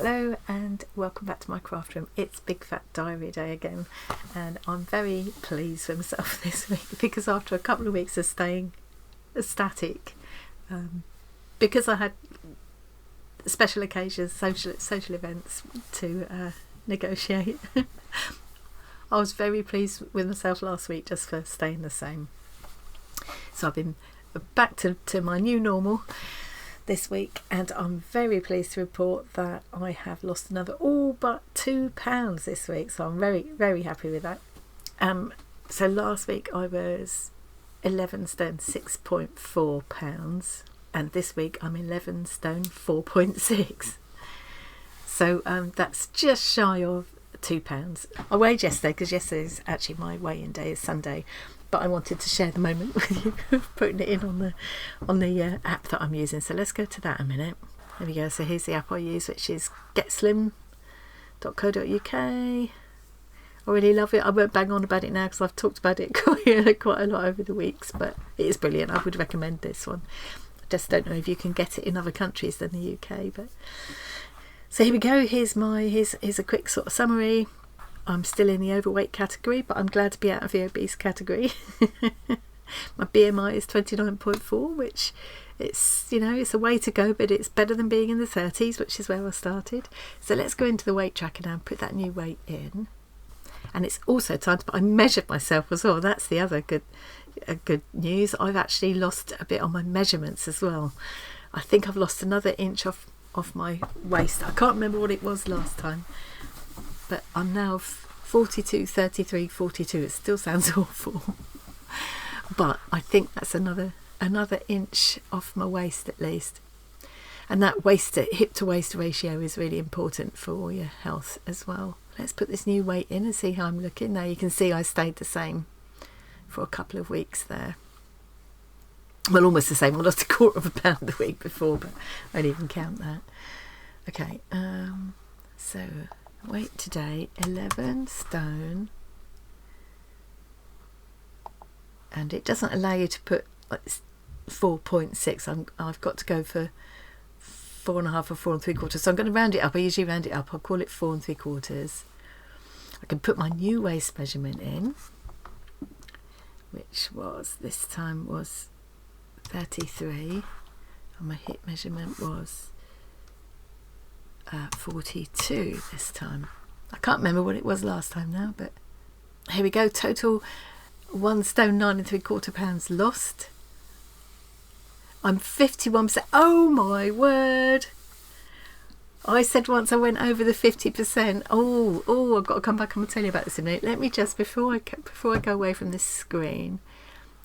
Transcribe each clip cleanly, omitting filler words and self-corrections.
Hello and welcome back to my craft room. It's Big Fat Diary Day again, and I'm very pleased with myself this week because after a couple of weeks of staying static, because I had special occasions, social events to negotiate, I was very pleased with myself last week just for staying the same. So I've been back to my new normal this week, and I'm very pleased to report that I have lost another all but 2 pounds this week, so I'm very, very happy with that. So last week I was 11 stone 6.4 pounds, and this week I'm 11 stone 4.6, so that's just shy of 2 pounds. I weighed yesterday because yesterday's actually my weigh-in day, is Sunday, but I wanted to share the moment with you, putting it in on the app that I'm using. So let's go to that a minute. There we go. So here's the app I use, which is getslim.co.uk. I really love it. I won't bang on about it now because I've talked about it quite a lot over the weeks, but it is brilliant. I would recommend this one. I just don't know if you can get it in other countries than the UK. But so here we go. Here's a quick sort of summary. I'm still in the overweight category, but I'm glad to be out of the obese category. My BMI is 29.4, which it's a way to go, but it's better than being in the 30s, which is where I started. So let's go into the weight tracker now and put that new weight in. And it's also time to, I measured myself as well. That's the other good news. I've actually lost a bit on my measurements as well. I think I've lost another inch off my waist. I can't remember what it was last time, but I'm now 42, 33, 42. It still sounds awful, but I think that's another inch off my waist at least. And that hip to waist ratio is really important for your health as well. Let's put this new weight in and see how I'm looking. Now you can see I stayed the same for a couple of weeks there. Well, almost the same. I lost 1/4 pound the week before, but I don't even count that. Okay, so weight today, 11 stone, and it doesn't allow you to put 4.6. I've got to go for 4.5 or 4 3/4, so I'm going to round it up. I usually round it up. I'll call it 4 3/4. I can put my new waist measurement in, which was this time was 33, and my hip measurement was 42 this time. I can't remember what it was last time now, but here we go. Total 1 stone 9 3/4 pounds lost. I'm 51%. Oh my word! I said once I went over the 50%. Oh, I've got to come back and tell you about this in a minute. Let me just, before I go away from this screen,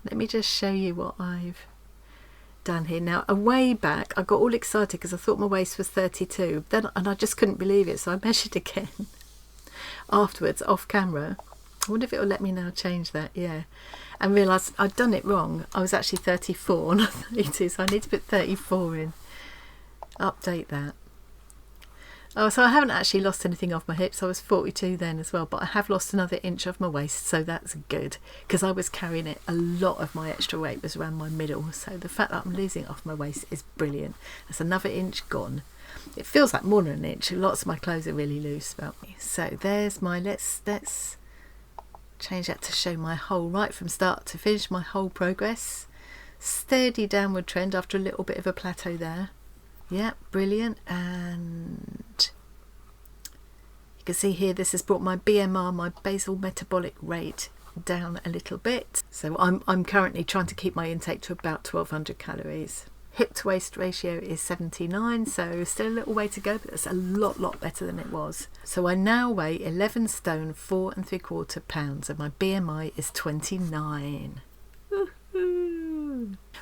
let me just show you what I've done here. Now, a way back, I got all excited because I thought my waist was 32, and I just couldn't believe it, so I measured again afterwards off camera. I wonder if it will let me now change that. Yeah, and realised I'd done it wrong. I was actually 34 not 32, so I need to put 34 in. Update that. Oh, so I haven't actually lost anything off my hips. I was 42 then as well, but I have lost another inch off my waist, so that's good, because I was carrying it. A lot of my extra weight was around my middle, so the fact that I'm losing it off my waist is brilliant. That's another inch gone. It feels like more than an inch. Lots of my clothes are really loose about me. So there's my, let's change that to show my whole, right from start to finish, my whole progress. Steady downward trend after a little bit of a plateau there. Yeah, brilliant. And you can see here this has brought my BMR, my basal metabolic rate, down a little bit. So I'm currently trying to keep my intake to about 1200 calories. Hip to waist ratio is 79, so still a little way to go, but it's a lot better than it was. So I now weigh 11 stone 4 3/4 pounds, and my BMI is 29.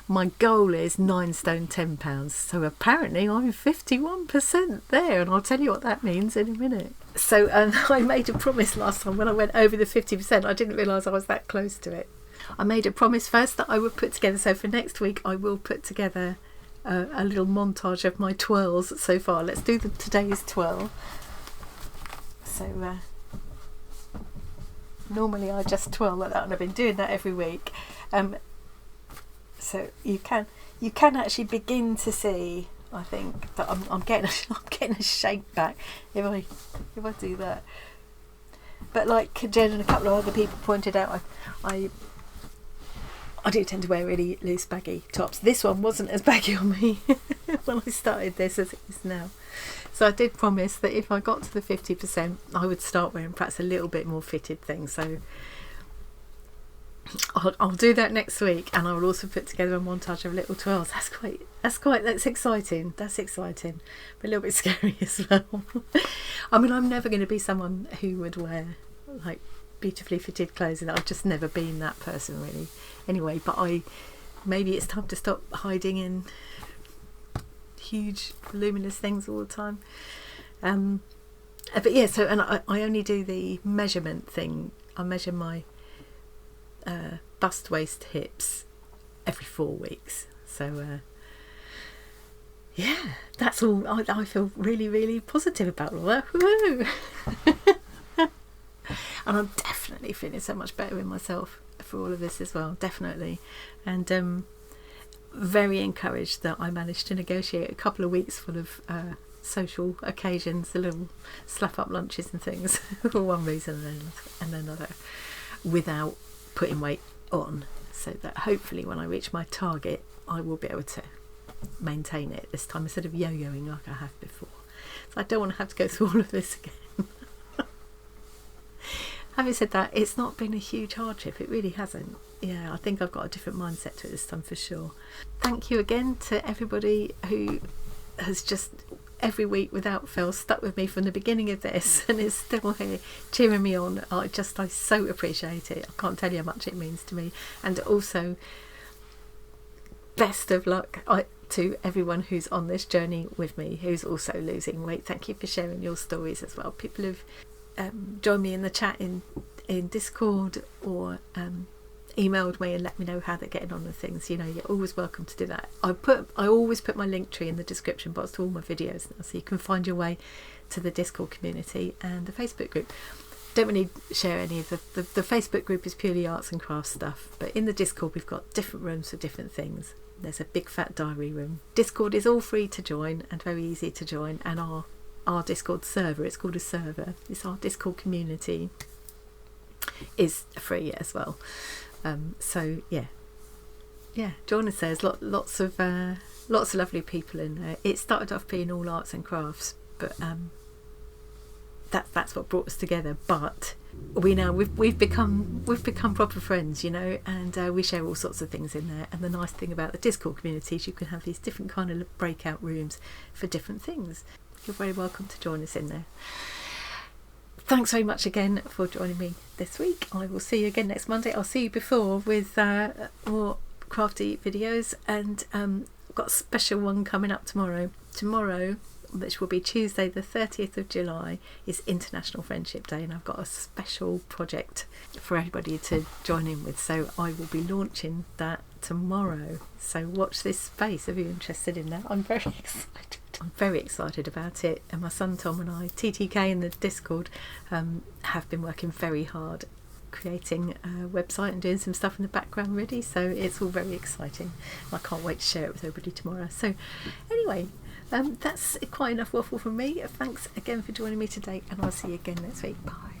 My goal is 9 stone 10 pounds, so apparently I'm 51% there, and I'll tell you what that means in a minute. So I made a promise last time when I went over the 50%. I didn't realise I was that close to it. I made a promise first that I would put together, so for next week I will put together a little montage of my twirls so far. Let's do today's twirl. So normally I just twirl like that, and I've been doing that every week. So you can actually begin to see I think, but I'm getting a shape back if I do that. But like Jen and a couple of other people pointed out, I do tend to wear really loose baggy tops. This one wasn't as baggy on me when I started this as it is now. So I did promise that if I got to the 50%, I would start wearing perhaps a little bit more fitted things. So I'll do that next week, and I will also put together a montage of little twirls. That's exciting. That's exciting, but a little bit scary as well. I mean, I'm never going to be someone who would wear like beautifully fitted clothes, and I've just never been that person really. Anyway, but maybe it's time to stop hiding in huge voluminous things all the time. But yeah, so, and I only do the measurement thing. I measure my bust, waist, hips every 4 weeks. So yeah, that's all. I feel really, really positive about all that. Woo! And I'm definitely feeling so much better in myself for all of this as well, definitely. And very encouraged that I managed to negotiate a couple of weeks full of social occasions, the little slap up lunches and things for one reason and another, without putting weight on, so that hopefully when I reach my target I will be able to maintain it this time instead of yo-yoing like I have before. So I don't want to have to go through all of this again. Having said that, it's not been a huge hardship, it really hasn't. Yeah, I think I've got a different mindset to it this time for sure. Thank you again to everybody who has just every week without fail stuck with me from the beginning of this and is still here cheering me on. I so appreciate it. I can't tell you how much it means to me. And also, best of luck to everyone who's on this journey with me, who's also losing weight. Thank you for sharing your stories as well. People who've joined me in the chat in Discord, or emailed me and let me know how they're getting on with things. You know, you're always welcome to do that. I always put my link tree in the description box to all my videos now, so you can find your way to the Discord community and the Facebook group. Don't really share any of the Facebook group is purely arts and crafts stuff, but in the Discord we've got different rooms for different things. There's a big fat diary room. Discord is all free to join and very easy to join, and our Discord server, it's called a server, it's our Discord community, is free as well. So yeah, join us. There's lots of lovely people in there. It started off being all arts and crafts, but that's what brought us together. But we've become proper friends, you know, and we share all sorts of things in there. And the nice thing about the Discord community is you can have these different kind of breakout rooms for different things. You're very welcome to join us in there. Thanks very much again for joining me this week. I will see you again next Monday. I'll see you before with more crafty videos, and I've got a special one coming up tomorrow. Tomorrow, which will be Tuesday the 30th of July, is International Friendship Day, and I've got a special project for everybody to join in with. So I will be launching that tomorrow. So watch this space if you're interested in that. I'm very excited. I'm very excited about it, and my son Tom and I, TTK in the Discord, have been working very hard creating a website and doing some stuff in the background ready, so it's all very exciting. I can't wait to share it with everybody tomorrow. So anyway, that's quite enough waffle from me. Thanks again for joining me today, and I'll see you again next week. Bye.